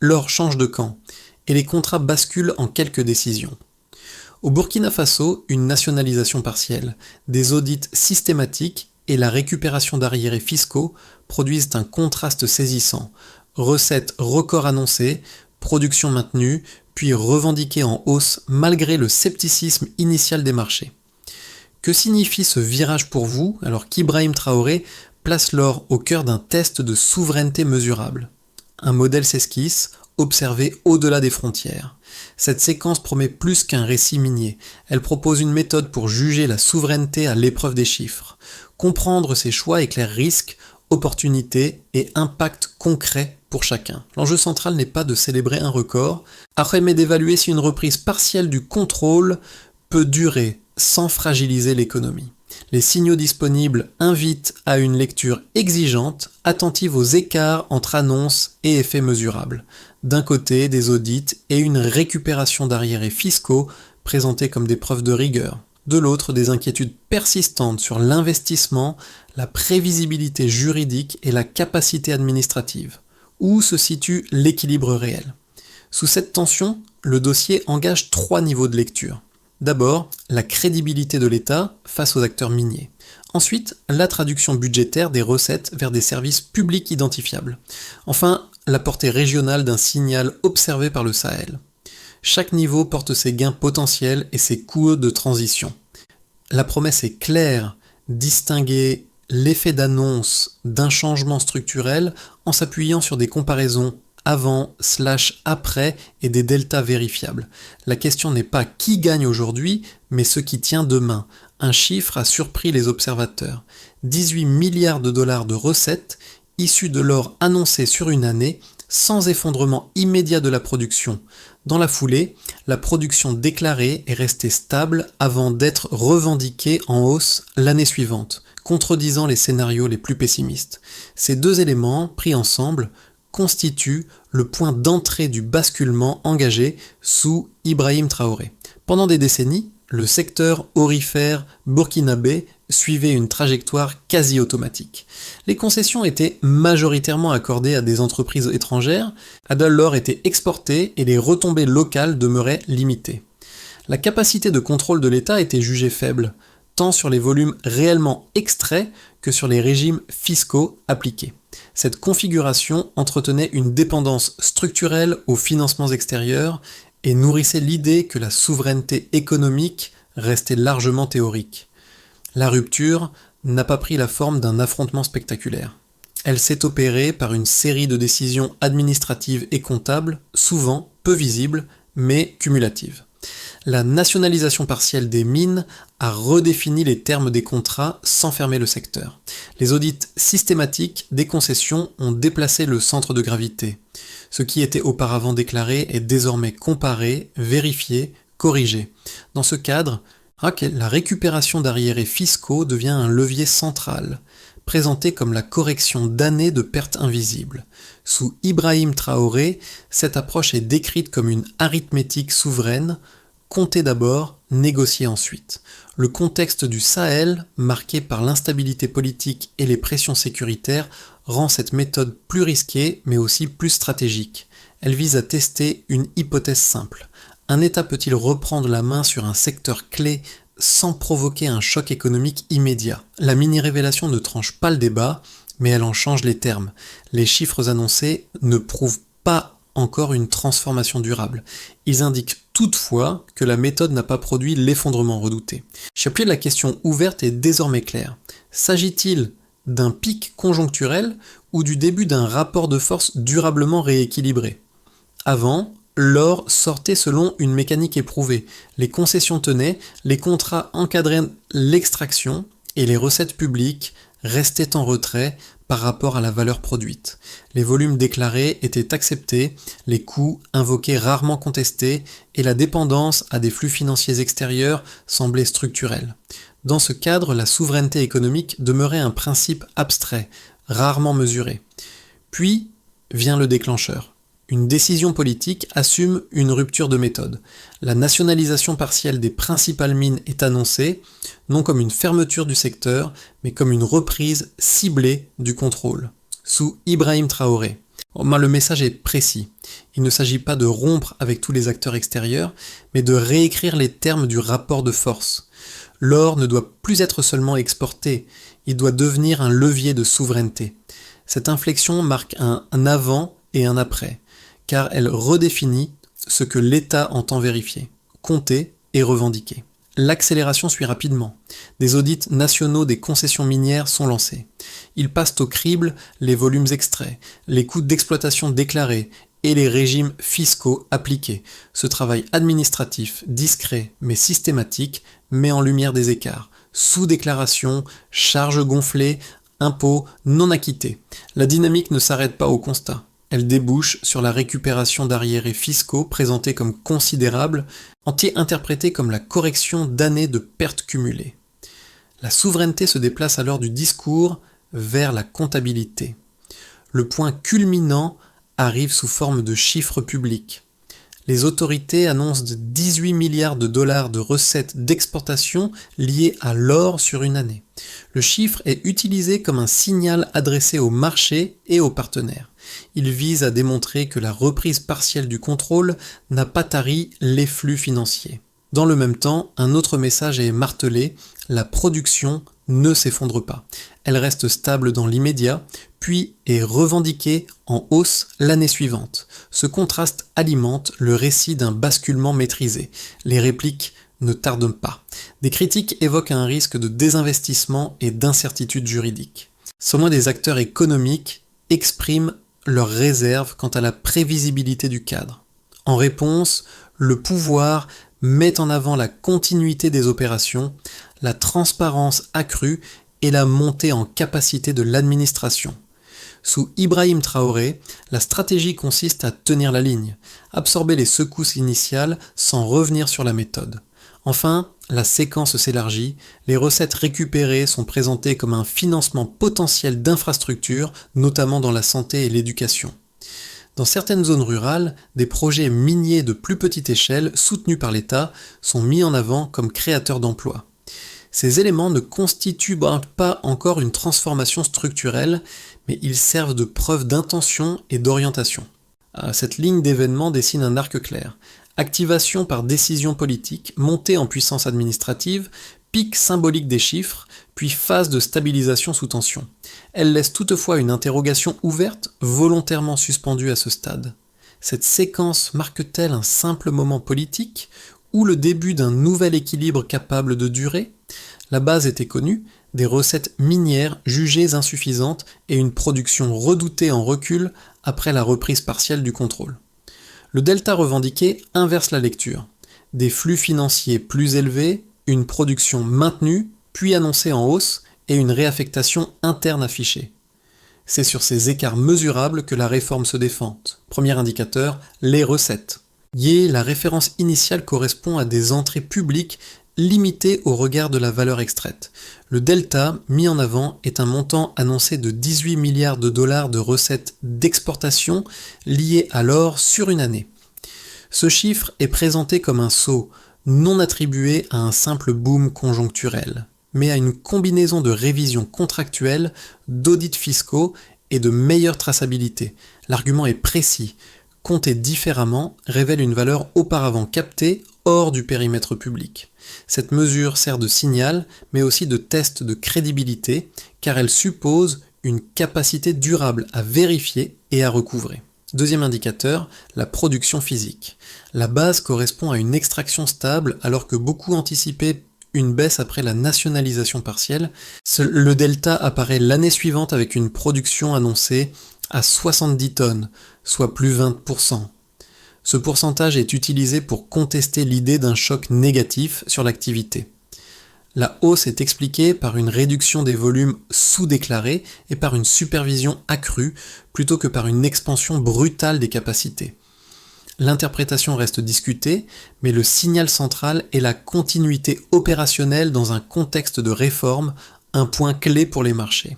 l'or change de camp et les contrats basculent en quelques décisions. Au Burkina Faso, une nationalisation partielle, des audits systématiques et la récupération d'arriérés fiscaux produisent un contraste saisissant. Recettes records annoncées, production maintenue, puis revendiquée en hausse malgré le scepticisme initial des marchés. Que signifie ce virage pour vous alors qu'Ibrahim Traoré place l'or au cœur d'un test de souveraineté mesurable? Un modèle s'esquisse, observé au-delà des frontières. Cette séquence promet plus qu'un récit minier. Elle propose une méthode pour juger la souveraineté à l'épreuve des chiffres. Comprendre ces choix éclaire risques, opportunités et impact concret pour chacun. L'enjeu central n'est pas de célébrer un record, mais d'évaluer si une reprise partielle du contrôle peut durer sans fragiliser l'économie. Les signaux disponibles invitent à une lecture exigeante, attentive aux écarts entre annonces et effets mesurables. D'un côté, des audits et une récupération d'arriérés fiscaux présentés comme des preuves de rigueur. De l'autre, des inquiétudes persistantes sur l'investissement, la prévisibilité juridique et la capacité administrative. Où se situe l'équilibre réel? Sous cette tension, le dossier engage 3 niveaux de lecture. D'abord, la crédibilité de l'État face aux acteurs miniers. Ensuite, la traduction budgétaire des recettes vers des services publics identifiables. Enfin, la portée régionale d'un signal observé par le Sahel. Chaque niveau porte ses gains potentiels et ses coûts de transition. La promesse est claire, distinguer l'effet d'annonce d'un changement structurel en s'appuyant sur des comparaisons avant/après et des deltas vérifiables. La question n'est pas qui gagne aujourd'hui, mais ce qui tient demain. Un chiffre a surpris les observateurs. 18 milliards de dollars de recettes issues de l'or annoncé sur une année, sans effondrement immédiat de la production. Dans la foulée, la production déclarée est restée stable avant d'être revendiquée en hausse l'année suivante, contredisant les scénarios les plus pessimistes. Ces deux éléments, pris ensemble, constitue le point d'entrée du basculement engagé sous Ibrahim Traoré. Pendant des décennies, le secteur aurifère burkinabé suivait une trajectoire quasi automatique. Les concessions étaient majoritairement accordées à des entreprises étrangères, l'or était exporté et les retombées locales demeuraient limitées. La capacité de contrôle de l'État était jugée faible, tant sur les volumes réellement extraits que sur les régimes fiscaux appliqués. Cette configuration entretenait une dépendance structurelle aux financements extérieurs et nourrissait l'idée que la souveraineté économique restait largement théorique. La rupture n'a pas pris la forme d'un affrontement spectaculaire. Elle s'est opérée par une série de décisions administratives et comptables, souvent peu visibles, mais cumulatives. La nationalisation partielle des mines a redéfini les termes des contrats sans fermer le secteur. Les audits systématiques des concessions ont déplacé le centre de gravité. Ce qui était auparavant déclaré est désormais comparé, vérifié, corrigé. Dans ce cadre, la récupération d'arriérés fiscaux devient un levier central, présenté comme la correction d'années de pertes invisibles. Sous Ibrahim Traoré, cette approche est décrite comme une arithmétique souveraine, compter d'abord, négocier ensuite. Le contexte du Sahel, marqué par l'instabilité politique et les pressions sécuritaires, rend cette méthode plus risquée mais aussi plus stratégique. Elle vise à tester une hypothèse simple. Un État peut-il reprendre la main sur un secteur clé sans provoquer un choc économique immédiat? La mini-révélation ne tranche pas le débat, mais elle en change les termes. Les chiffres annoncés ne prouvent pas encore une transformation durable. Ils indiquent toutefois que la méthode n'a pas produit l'effondrement redouté. Chapitre, la question ouverte est désormais claire. S'agit-il d'un pic conjoncturel ou du début d'un rapport de force durablement rééquilibré? Avant, l'or sortait selon une mécanique éprouvée. Les concessions tenaient, les contrats encadraient l'extraction et les recettes publiques restaient en retrait par rapport à la valeur produite. Les volumes déclarés étaient acceptés, les coûts invoqués rarement contestés et la dépendance à des flux financiers extérieurs semblait structurelle. Dans ce cadre, la souveraineté économique demeurait un principe abstrait, rarement mesuré. Puis vient le déclencheur. Une décision politique assume une rupture de méthode. La nationalisation partielle des principales mines est annoncée, non comme une fermeture du secteur, mais comme une reprise ciblée du contrôle. Sous Ibrahim Traoré, Le message est précis. Il ne s'agit pas de rompre avec tous les acteurs extérieurs, mais de réécrire les termes du rapport de force. L'or ne doit plus être seulement exporté, il doit devenir un levier de souveraineté. Cette inflexion marque un avant et un après, car elle redéfinit ce que l'État entend vérifier, compter et revendiquer. L'accélération suit rapidement. Des audits nationaux des concessions minières sont lancés. Ils passent au crible les volumes extraits, les coûts d'exploitation déclarés et les régimes fiscaux appliqués. Ce travail administratif, discret mais systématique, met en lumière des écarts. Sous-déclaration, charges gonflées, impôts non acquittés. La dynamique ne s'arrête pas au constat. Elle débouche sur la récupération d'arriérés fiscaux présentés comme considérables, interprétés comme la correction d'années de pertes cumulées. La souveraineté se déplace alors du discours vers la comptabilité. Le point culminant arrive sous forme de chiffres publics. Les autorités annoncent 18 milliards de dollars de recettes d'exportation liées à l'or sur une année. Le chiffre est utilisé comme un signal adressé au marché et aux partenaires. Il vise à démontrer que la reprise partielle du contrôle n'a pas tari les flux financiers. Dans le même temps, un autre message est martelé, la production ne s'effondre pas. Elle reste stable dans l'immédiat, puis est revendiquée en hausse l'année suivante. Ce contraste alimente le récit d'un basculement maîtrisé. Les répliques ne tardent pas. Des critiques évoquent un risque de désinvestissement et d'incertitude juridique. Seulement des acteurs économiques expriment leurs réserves quant à la prévisibilité du cadre. En réponse, le pouvoir met en avant la continuité des opérations, la transparence accrue et la montée en capacité de l'administration. Sous Ibrahim Traoré, la stratégie consiste à tenir la ligne, absorber les secousses initiales sans revenir sur la méthode. Enfin, la séquence s'élargit, les recettes récupérées sont présentées comme un financement potentiel d'infrastructures, notamment dans la santé et l'éducation. Dans certaines zones rurales, des projets miniers de plus petite échelle, soutenus par l'État, sont mis en avant comme créateurs d'emplois. Ces éléments ne constituent pas encore une transformation structurelle, mais ils servent de preuve d'intention et d'orientation. Cette ligne d'événements dessine un arc clair. Activation par décision politique, montée en puissance administrative, pic symbolique des chiffres, puis phase de stabilisation sous tension. Elle laisse toutefois une interrogation ouverte, volontairement suspendue à ce stade. Cette séquence marque-t-elle un simple moment politique, ou le début d'un nouvel équilibre capable de durer ? La base était connue, des recettes minières jugées insuffisantes et une production redoutée en recul après la reprise partielle du contrôle. Le delta revendiqué inverse la lecture. Des flux financiers plus élevés, une production maintenue, puis annoncée en hausse, et une réaffectation interne affichée. C'est sur ces écarts mesurables que la réforme se défend. Premier indicateur, les recettes. La référence initiale correspond à des entrées publiques limitées au regard de la valeur extraite. Le delta mis en avant est un montant annoncé de 18 milliards de dollars de recettes d'exportation liées à l'or sur une année. Ce chiffre est présenté comme un saut, non attribué à un simple boom conjoncturel, mais à une combinaison de révisions contractuelles, d'audits fiscaux et de meilleure traçabilité. L'argument est précis. Compter différemment révèle une valeur auparavant captée hors du périmètre public. Cette mesure sert de signal, mais aussi de test de crédibilité, car elle suppose une capacité durable à vérifier et à recouvrer. Deuxième indicateur, la production physique. La base correspond à une extraction stable alors que beaucoup anticipaient une baisse après la nationalisation partielle. Le delta apparaît l'année suivante avec une production annoncée à 70 tonnes, soit plus 20%. Ce pourcentage est utilisé pour contester l'idée d'un choc négatif sur l'activité. La hausse est expliquée par une réduction des volumes sous-déclarés et par une supervision accrue plutôt que par une expansion brutale des capacités. L'interprétation reste discutée, mais le signal central est la continuité opérationnelle dans un contexte de réforme, un point clé pour les marchés.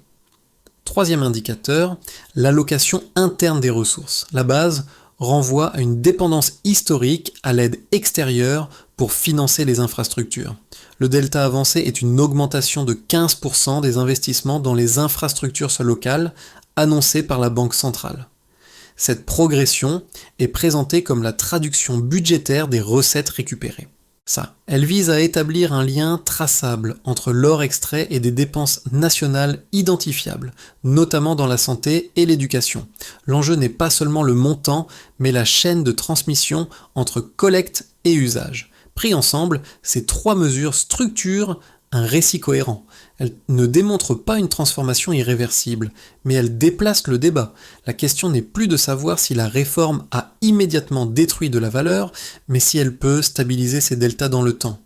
Troisième indicateur, l'allocation interne des ressources. La base renvoie à une dépendance historique à l'aide extérieure pour financer les infrastructures. Le delta avancé est une augmentation de 15% des investissements dans les infrastructures locales annoncées par la Banque centrale. Cette progression est présentée comme la traduction budgétaire des recettes récupérées. Elle vise à établir un lien traçable entre l'or extrait et des dépenses nationales identifiables, notamment dans la santé et l'éducation. L'enjeu n'est pas seulement le montant, mais la chaîne de transmission entre collecte et usage. Pris ensemble, ces trois mesures structurent un récit cohérent. Elles ne démontrent pas une transformation irréversible, mais elles déplacent le débat. La question n'est plus de savoir si la réforme a immédiatement détruit de la valeur, mais si elle peut stabiliser ces deltas dans le temps.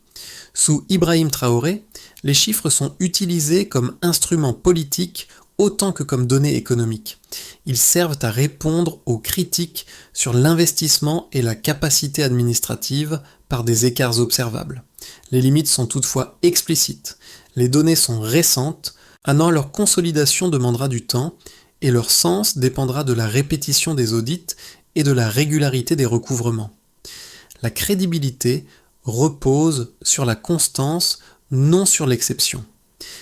Sous Ibrahim Traoré, les chiffres sont utilisés comme instruments politiques autant que comme données économiques. Ils servent à répondre aux critiques sur l'investissement et la capacité administrative par des écarts observables. Les limites sont toutefois explicites. Les données sont récentes, leur consolidation demandera du temps et leur sens dépendra de la répétition des audits et de la régularité des recouvrements. La crédibilité repose sur la constance, non sur l'exception.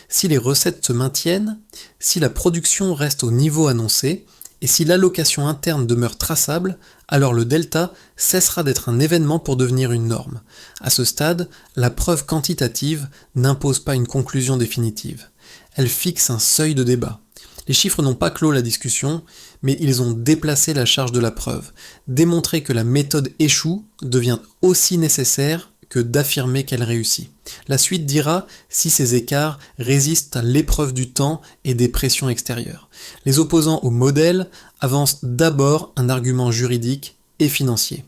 Si les recettes se maintiennent, si la production reste au niveau annoncé, et si l'allocation interne demeure traçable, alors le delta cessera d'être un événement pour devenir une norme. À ce stade, la preuve quantitative n'impose pas une conclusion définitive. Elle fixe un seuil de débat. Les chiffres n'ont pas clos la discussion, mais ils ont déplacé la charge de la preuve. Démontrer que la méthode échoue devient aussi nécessaire que d'affirmer qu'elle réussit. La suite dira si ces écarts résistent à l'épreuve du temps et des pressions extérieures. Les opposants au modèle avancent d'abord un argument juridique et financier.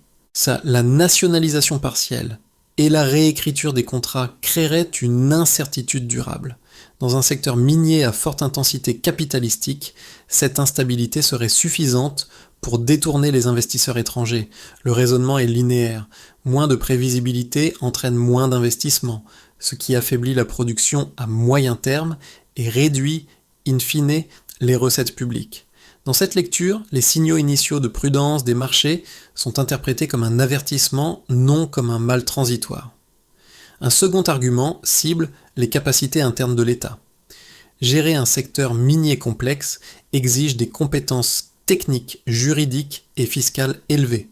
La nationalisation partielle et la réécriture des contrats créeraient une incertitude durable. Dans un secteur minier à forte intensité capitalistique, cette instabilité serait suffisante pour détourner les investisseurs étrangers. Le raisonnement est linéaire. Moins de prévisibilité entraîne moins d'investissement, ce qui affaiblit la production à moyen terme et réduit, in fine, les recettes publiques. Dans cette lecture, les signaux initiaux de prudence des marchés sont interprétés comme un avertissement, non comme un mal transitoire. Un second argument cible les capacités internes de l'État. Gérer un secteur minier complexe exige des compétences techniques, juridiques et fiscales élevées.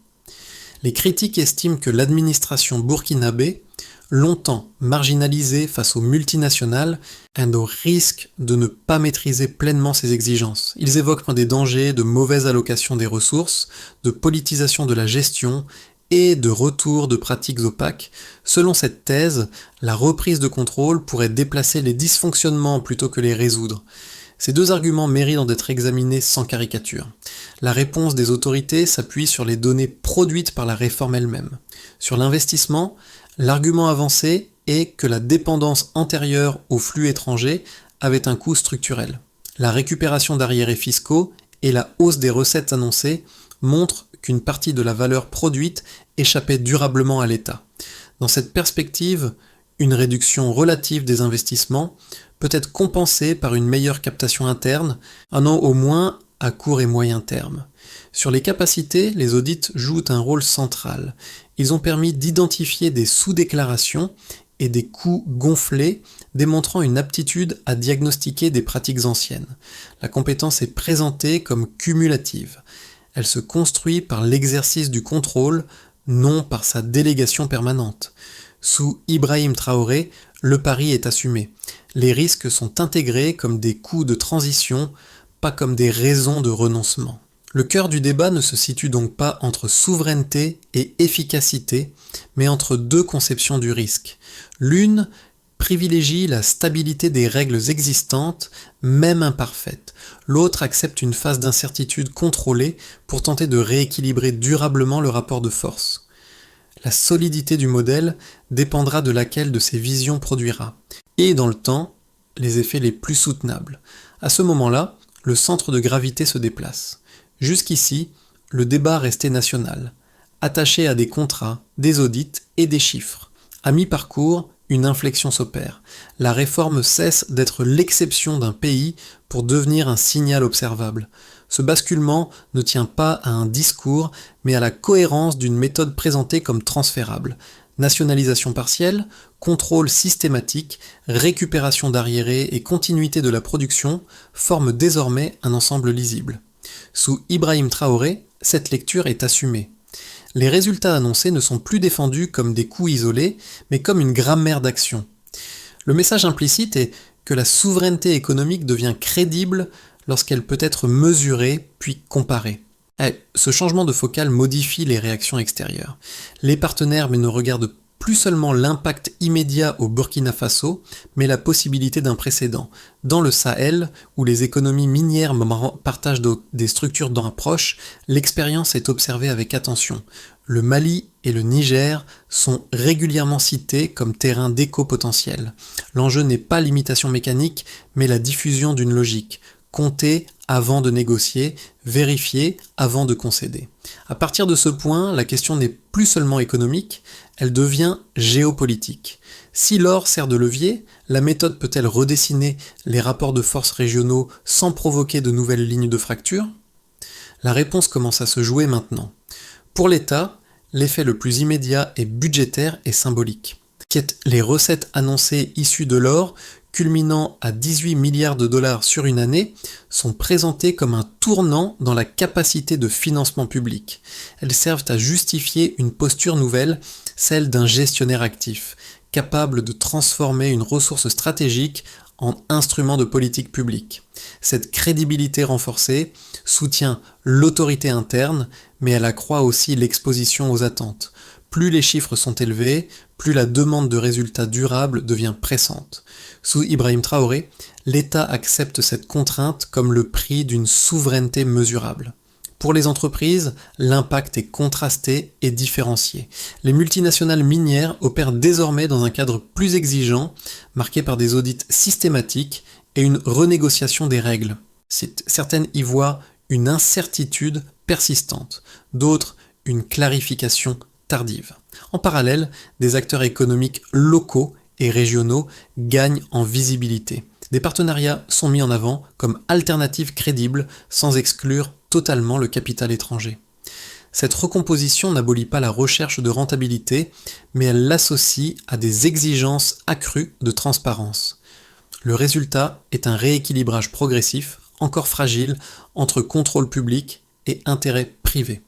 Les critiques estiment que l'administration burkinabé, longtemps marginalisée face aux multinationales, a au risque de ne pas maîtriser pleinement ses exigences. Ils évoquent des dangers de mauvaise allocation des ressources, de politisation de la gestion et de retour de pratiques opaques. Selon cette thèse, la reprise de contrôle pourrait déplacer les dysfonctionnements plutôt que les résoudre. Ces deux arguments méritent d'être examinés sans caricature. La réponse des autorités s'appuie sur les données produites par la réforme elle-même. Sur l'investissement, l'argument avancé est que la dépendance antérieure aux flux étrangers avait un coût structurel. La récupération d'arriérés fiscaux et la hausse des recettes annoncées montrent qu'une partie de la valeur produite échappait durablement à l'État. Dans cette perspective, une réduction relative des investissements peut être compensée par une meilleure captation interne, au moins à court et moyen terme. Sur les capacités, les audits jouent un rôle central. Ils ont permis d'identifier des sous-déclarations et des coûts gonflés, démontrant une aptitude à diagnostiquer des pratiques anciennes. La compétence est présentée comme cumulative. Elle se construit par l'exercice du contrôle, non par sa délégation permanente. Sous Ibrahim Traoré, le pari est assumé. Les risques sont intégrés comme des coûts de transition, pas comme des raisons de renoncement. Le cœur du débat ne se situe donc pas entre souveraineté et efficacité, mais entre deux conceptions du risque. L'une privilégie la stabilité des règles existantes, même imparfaites. L'autre accepte une phase d'incertitude contrôlée pour tenter de rééquilibrer durablement le rapport de force. La solidité du modèle dépendra de laquelle de ces visions produira, et dans le temps, les effets les plus soutenables. À ce moment-là, le centre de gravité se déplace. Jusqu'ici, le débat restait national, attaché à des contrats, des audits et des chiffres. À mi-parcours, une inflexion s'opère. La réforme cesse d'être l'exception d'un pays pour devenir un signal observable. Ce basculement ne tient pas à un discours, mais à la cohérence d'une méthode présentée comme transférable. Nationalisation partielle, contrôle systématique, récupération d'arriérés et continuité de la production forment désormais un ensemble lisible. Sous Ibrahim Traoré, cette lecture est assumée. Les résultats annoncés ne sont plus défendus comme des coûts isolés, mais comme une grammaire d'action. Le message implicite est que la souveraineté économique devient crédible lorsqu'elle peut être mesurée puis comparée. Ce changement de focale modifie les réactions extérieures. Les partenaires ne regardent plus seulement l'impact immédiat au Burkina Faso, mais la possibilité d'un précédent. Dans le Sahel, où les économies minières partagent des structures d'approche, l'expérience est observée avec attention. Le Mali et le Niger sont régulièrement cités comme terrain d'éco-potentiel. L'enjeu n'est pas l'imitation mécanique, mais la diffusion d'une logique. Compter avant de négocier, vérifier avant de concéder. À partir de ce point, la question n'est plus seulement économique, elle devient géopolitique. Si l'or sert de levier, la méthode peut-elle redessiner les rapports de force régionaux sans provoquer de nouvelles lignes de fracture ? La réponse commence à se jouer maintenant. Pour l'État, l'effet le plus immédiat est budgétaire et symbolique. Les recettes annoncées issues de l'or, culminant à 18 milliards de dollars sur une année, sont présentées comme un tournant dans la capacité de financement public. Elles servent à justifier une posture nouvelle, celle d'un gestionnaire actif, capable de transformer une ressource stratégique en instrument de politique publique. Cette crédibilité renforcée soutient l'autorité interne, mais elle accroît aussi l'exposition aux attentes. Plus les chiffres sont élevés, plus la demande de résultats durables devient pressante. Sous Ibrahim Traoré, l'État accepte cette contrainte comme le prix d'une souveraineté mesurable. Pour les entreprises, l'impact est contrasté et différencié. Les multinationales minières opèrent désormais dans un cadre plus exigeant, marqué par des audits systématiques et une renégociation des règles. Certaines y voient une incertitude persistante, d'autres une clarification tardive. En parallèle, des acteurs économiques locaux et régionaux gagnent en visibilité. Des partenariats sont mis en avant comme alternatives crédibles sans exclure totalement le capital étranger. Cette recomposition n'abolit pas la recherche de rentabilité, mais elle l'associe à des exigences accrues de transparence. Le résultat est un rééquilibrage progressif, encore fragile, entre contrôle public et intérêt privé.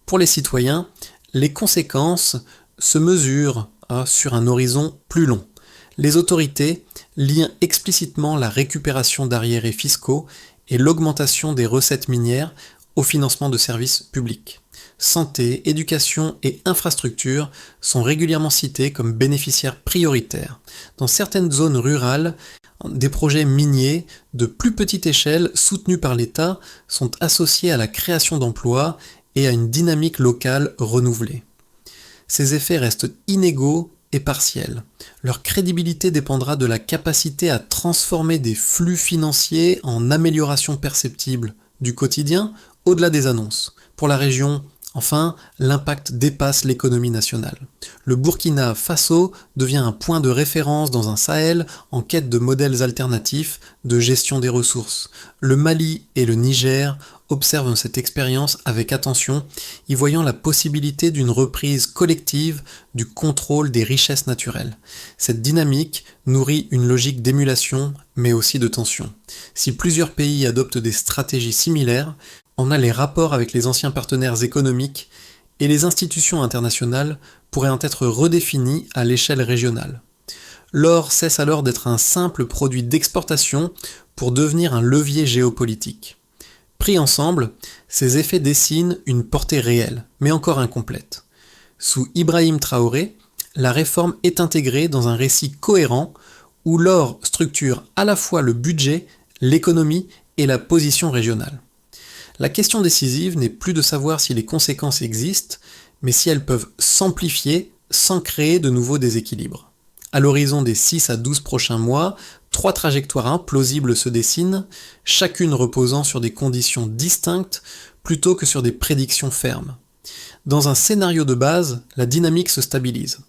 Pour les citoyens, les conséquences se mesurent sur un horizon plus long. Les autorités lient explicitement la récupération d'arriérés fiscaux et l'augmentation des recettes minières au financement de services publics. Santé, éducation et infrastructures sont régulièrement cités comme bénéficiaires prioritaires. Dans certaines zones rurales, des projets miniers de plus petite échelle soutenus par l'État sont associés à la création d'emplois et à une dynamique locale renouvelée. Ces effets restent inégaux et partiels. Leur crédibilité dépendra de la capacité à transformer des flux financiers en amélioration perceptible du quotidien au-delà des annonces. Pour la région, enfin, l'impact dépasse l'économie nationale. Le Burkina Faso devient un point de référence dans un Sahel en quête de modèles alternatifs de gestion des ressources. Le Mali et le Niger observent cette expérience avec attention, y voyant la possibilité d'une reprise collective du contrôle des richesses naturelles. Cette dynamique nourrit une logique d'émulation, mais aussi de tension. Si plusieurs pays adoptent des stratégies similaires, on a les rapports avec les anciens partenaires économiques et les institutions internationales pourraient en être redéfinis à l'échelle régionale. L'or cesse alors d'être un simple produit d'exportation pour devenir un levier géopolitique. Pris ensemble, ces effets dessinent une portée réelle, mais encore incomplète. Sous Ibrahim Traoré, la réforme est intégrée dans un récit cohérent où l'or structure à la fois le budget, l'économie et la position régionale. La question décisive n'est plus de savoir si les conséquences existent, mais si elles peuvent s'amplifier sans créer de nouveaux déséquilibres. À l'horizon des 6 à 12 prochains mois, 3 trajectoires plausibles se dessinent, chacune reposant sur des conditions distinctes plutôt que sur des prédictions fermes. Dans un scénario de base, la dynamique se stabilise.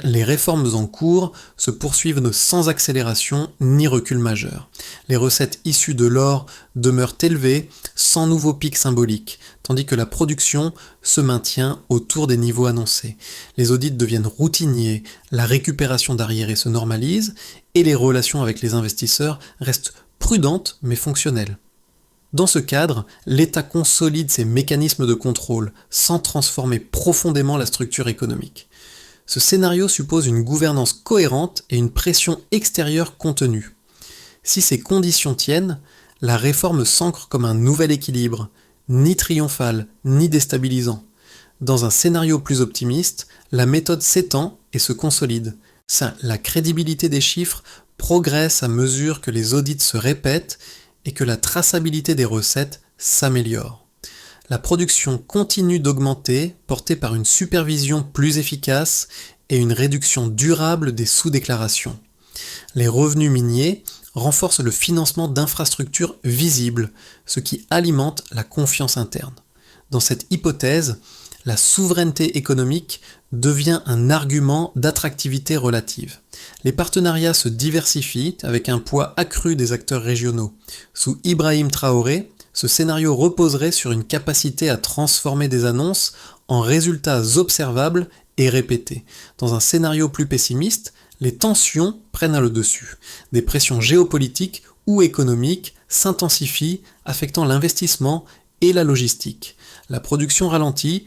Les réformes en cours se poursuivent sans accélération ni recul majeur. Les recettes issues de l'or demeurent élevées sans nouveau pic symbolique, tandis que la production se maintient autour des niveaux annoncés. Les audits deviennent routiniers, la récupération d'arriérés se normalise et les relations avec les investisseurs restent prudentes mais fonctionnelles. Dans ce cadre, l'État consolide ses mécanismes de contrôle sans transformer profondément la structure économique. Ce scénario suppose une gouvernance cohérente et une pression extérieure contenue. Si ces conditions tiennent, la réforme s'ancre comme un nouvel équilibre, ni triomphal, ni déstabilisant. Dans un scénario plus optimiste, la méthode s'étend et se consolide. La crédibilité des chiffres progresse à mesure que les audits se répètent et que la traçabilité des recettes s'améliore. La production continue d'augmenter, portée par une supervision plus efficace et une réduction durable des sous-déclarations. Les revenus miniers renforcent le financement d'infrastructures visibles, ce qui alimente la confiance interne. Dans cette hypothèse, la souveraineté économique devient un argument d'attractivité relative. Les partenariats se diversifient avec un poids accru des acteurs régionaux. Sous Ibrahim Traoré, ce scénario reposerait sur une capacité à transformer des annonces en résultats observables et répétés. Dans un scénario plus pessimiste, les tensions prennent le dessus. Des pressions géopolitiques ou économiques s'intensifient, affectant l'investissement et la logistique. La production ralentit,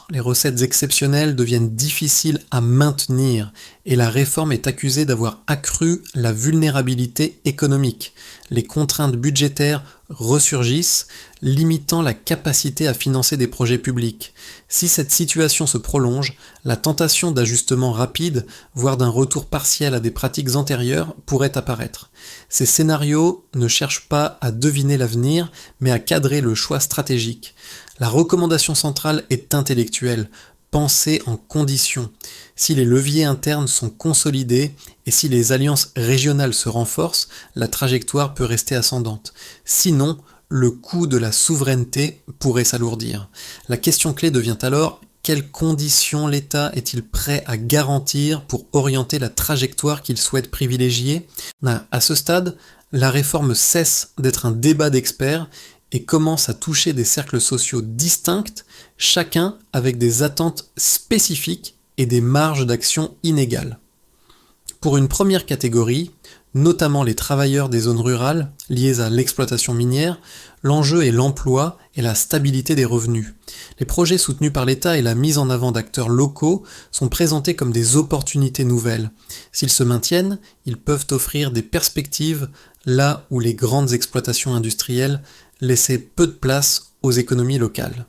les recettes exceptionnelles deviennent difficiles à maintenir et la réforme est accusée d'avoir accru la vulnérabilité économique. Les contraintes budgétaires ressurgissent, limitant la capacité à financer des projets publics. Si cette situation se prolonge, la tentation d'ajustement rapide, voire d'un retour partiel à des pratiques antérieures, pourrait apparaître. Ces scénarios ne cherchent pas à deviner l'avenir, mais à cadrer le choix stratégique. La recommandation centrale est intellectuelle, pensée en conditions. Si les leviers internes sont consolidés et si les alliances régionales se renforcent, la trajectoire peut rester ascendante. Sinon, le coût de la souveraineté pourrait s'alourdir. La question clé devient alors: quelles conditions l'État est-il prêt à garantir pour orienter la trajectoire qu'il souhaite privilégier ? À ce stade, la réforme cesse d'être un débat d'experts et commence à toucher des cercles sociaux distincts, chacun avec des attentes spécifiques et des marges d'action inégales. Pour une première catégorie, notamment les travailleurs des zones rurales liées à l'exploitation minière, l'enjeu est l'emploi et la stabilité des revenus. Les projets soutenus par l'État et la mise en avant d'acteurs locaux sont présentés comme des opportunités nouvelles. S'ils se maintiennent, ils peuvent offrir des perspectives là où les grandes exploitations industrielles laissaient peu de place aux économies locales.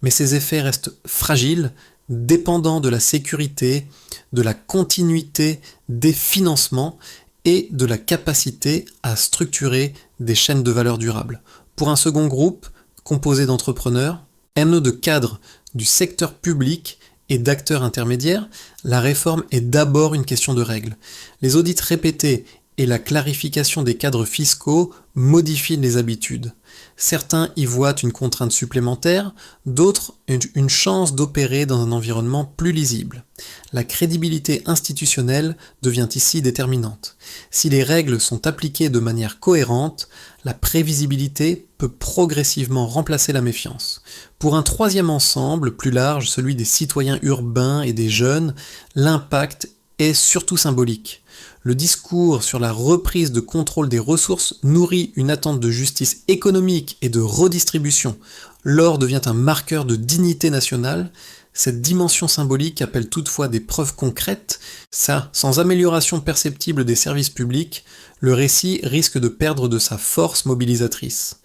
Mais ces effets restent fragiles, dépendants de la sécurité, de la continuité des financements et de la capacité à structurer des chaînes de valeur durables. Pour un second groupe, composé d'entrepreneurs, et de cadres du secteur public et d'acteurs intermédiaires, la réforme est d'abord une question de règles. Les audits répétés et la clarification des cadres fiscaux modifient les habitudes. Certains y voient une contrainte supplémentaire, d'autres une chance d'opérer dans un environnement plus lisible. La crédibilité institutionnelle devient ici déterminante. Si les règles sont appliquées de manière cohérente, la prévisibilité peut progressivement remplacer la méfiance. Pour un troisième ensemble, plus large, celui des citoyens urbains et des jeunes, l'impact est surtout symbolique. Le discours sur la reprise de contrôle des ressources nourrit une attente de justice économique et de redistribution. L'or devient un marqueur de dignité nationale. Cette dimension symbolique appelle toutefois des preuves concrètes. Sans amélioration perceptible des services publics, le récit risque de perdre de sa force mobilisatrice.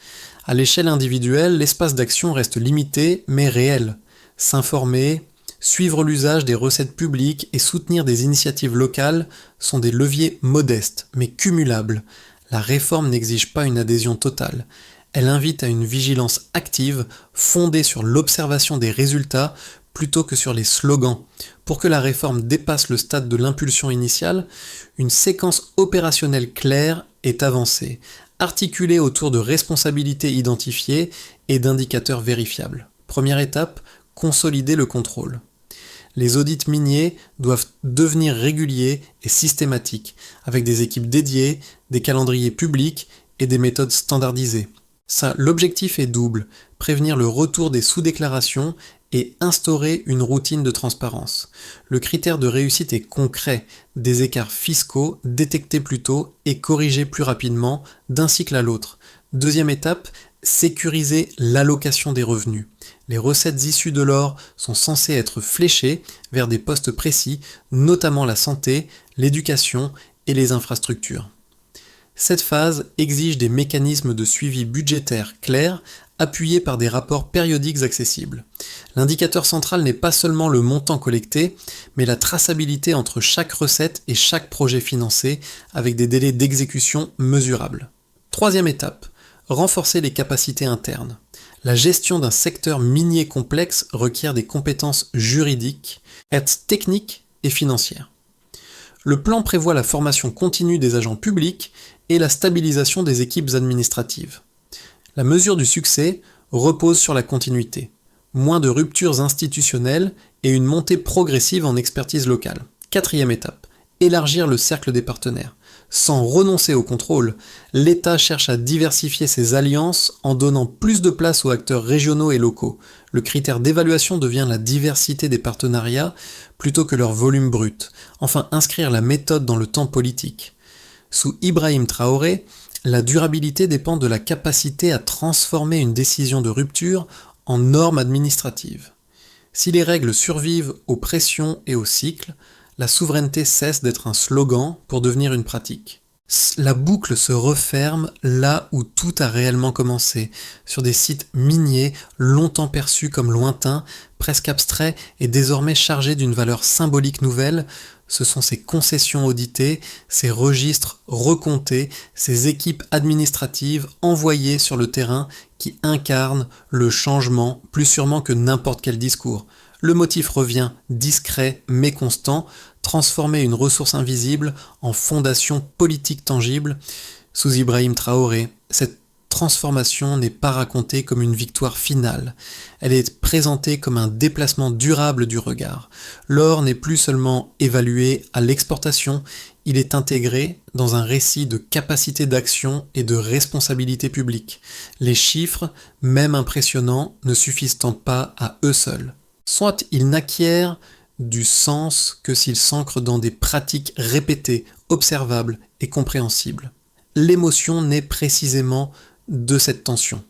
À l'échelle individuelle, l'espace d'action reste limité mais réel. S'informer, suivre l'usage des recettes publiques et soutenir des initiatives locales sont des leviers modestes, mais cumulables. La réforme n'exige pas une adhésion totale. Elle invite à une vigilance active, fondée sur l'observation des résultats plutôt que sur les slogans. Pour que la réforme dépasse le stade de l'impulsion initiale, une séquence opérationnelle claire est avancée, articulée autour de responsabilités identifiées et d'indicateurs vérifiables. Première étape, consolider le contrôle. Les audits miniers doivent devenir réguliers et systématiques, avec des équipes dédiées, des calendriers publics et des méthodes standardisées. L'objectif est double, prévenir le retour des sous-déclarations et instaurer une routine de transparence. Le critère de réussite est concret, des écarts fiscaux détectés plus tôt et corrigés plus rapidement d'un cycle à l'autre. Deuxième étape, Sécuriser l'allocation des revenus. Les recettes issues de l'or sont censées être fléchées vers des postes précis, notamment la santé, l'éducation et les infrastructures. Cette phase exige des mécanismes de suivi budgétaire clairs, appuyés par des rapports périodiques accessibles. L'indicateur central n'est pas seulement le montant collecté, mais la traçabilité entre chaque recette et chaque projet financé, avec des délais d'exécution mesurables. Troisième étape, renforcer les capacités internes. La gestion d'un secteur minier complexe requiert des compétences juridiques, techniques et financières. Le plan prévoit la formation continue des agents publics et la stabilisation des équipes administratives. La mesure du succès repose sur la continuité, moins de ruptures institutionnelles et une montée progressive en expertise locale. Quatrième étape, élargir le cercle des partenaires. Sans renoncer au contrôle, l'État cherche à diversifier ses alliances en donnant plus de place aux acteurs régionaux et locaux. Le critère d'évaluation devient la diversité des partenariats plutôt que leur volume brut. Enfin, inscrire la méthode dans le temps politique. Sous Ibrahim Traoré, la durabilité dépend de la capacité à transformer une décision de rupture en norme administrative. Si les règles survivent aux pressions et aux cycles, la souveraineté cesse d'être un slogan pour devenir une pratique. La boucle se referme là où tout a réellement commencé, sur des sites miniers longtemps perçus comme lointains, presque abstraits et désormais chargés d'une valeur symbolique nouvelle. Ce sont ces concessions auditées, ces registres recomptés, ces équipes administratives envoyées sur le terrain qui incarnent le changement plus sûrement que n'importe quel discours. Le motif revient discret mais constant, transformer une ressource invisible en fondation politique tangible. Sous Ibrahim Traoré, cette transformation n'est pas racontée comme une victoire finale. Elle est présentée comme un déplacement durable du regard. L'or n'est plus seulement évalué à l'exportation, il est intégré dans un récit de capacité d'action et de responsabilité publique. Les chiffres, même impressionnants, ne suffisent pas à eux seuls. Soit ils n'acquièrent du sens que s'ils s'ancrent dans des pratiques répétées, observables et compréhensibles. L'émotion naît précisément de cette tension.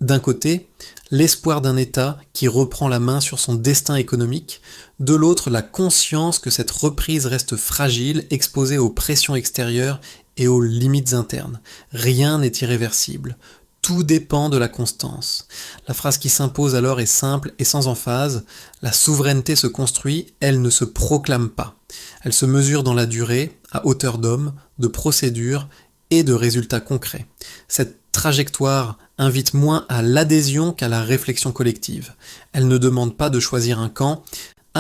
D'un côté, l'espoir d'un État qui reprend la main sur son destin économique, de l'autre, la conscience que cette reprise reste fragile, exposée aux pressions extérieures et aux limites internes. Rien n'est irréversible. Tout dépend de la constance. La phrase qui s'impose alors est simple et sans emphase. La souveraineté se construit, elle ne se proclame pas. Elle se mesure dans la durée, à hauteur d'homme, de procédures et de résultats concrets. Cette trajectoire invite moins à l'adhésion qu'à la réflexion collective. Elle ne demande pas de choisir un camp,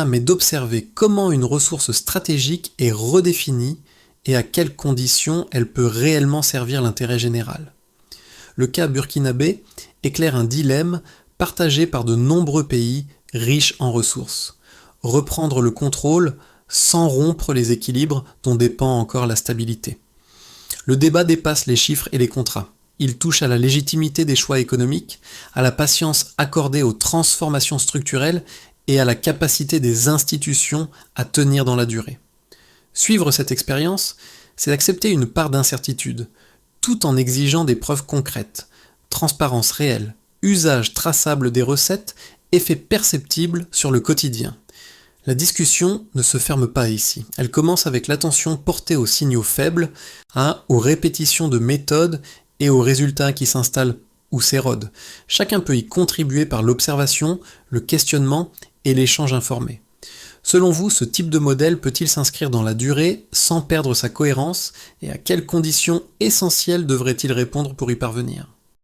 mais d'observer comment une ressource stratégique est redéfinie et à quelles conditions elle peut réellement servir l'intérêt général. Le cas burkinabé éclaire un dilemme partagé par de nombreux pays riches en ressources. Reprendre le contrôle sans rompre les équilibres dont dépend encore la stabilité. Le débat dépasse les chiffres et les contrats. Il touche à la légitimité des choix économiques, à la patience accordée aux transformations structurelles et à la capacité des institutions à tenir dans la durée. Suivre cette expérience, c'est accepter une part d'incertitude, tout en exigeant des preuves concrètes, transparence réelle, usage traçable des recettes, effet perceptible sur le quotidien. La discussion ne se ferme pas ici. Elle commence avec l'attention portée aux signaux faibles, aux répétitions de méthodes et aux résultats qui s'installent ou s'érodent. Chacun peut y contribuer par l'observation, le questionnement et l'échange informé. Selon vous, ce type de modèle peut-il s'inscrire dans la durée sans perdre sa cohérence et à quelles conditions essentielles devrait-il répondre pour y parvenir ?